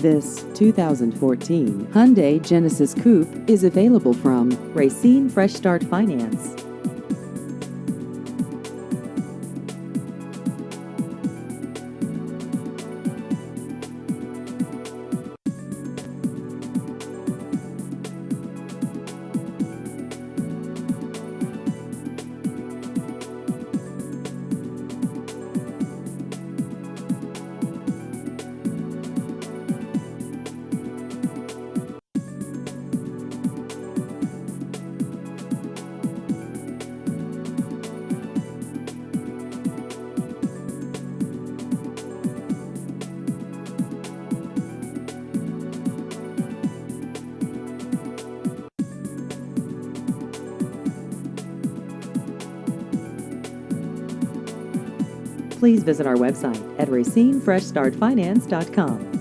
This 2014 Hyundai Genesis Coupe is available from Racine Fresh Start Finance. Please visit our website at racinefreshstartfinance.com.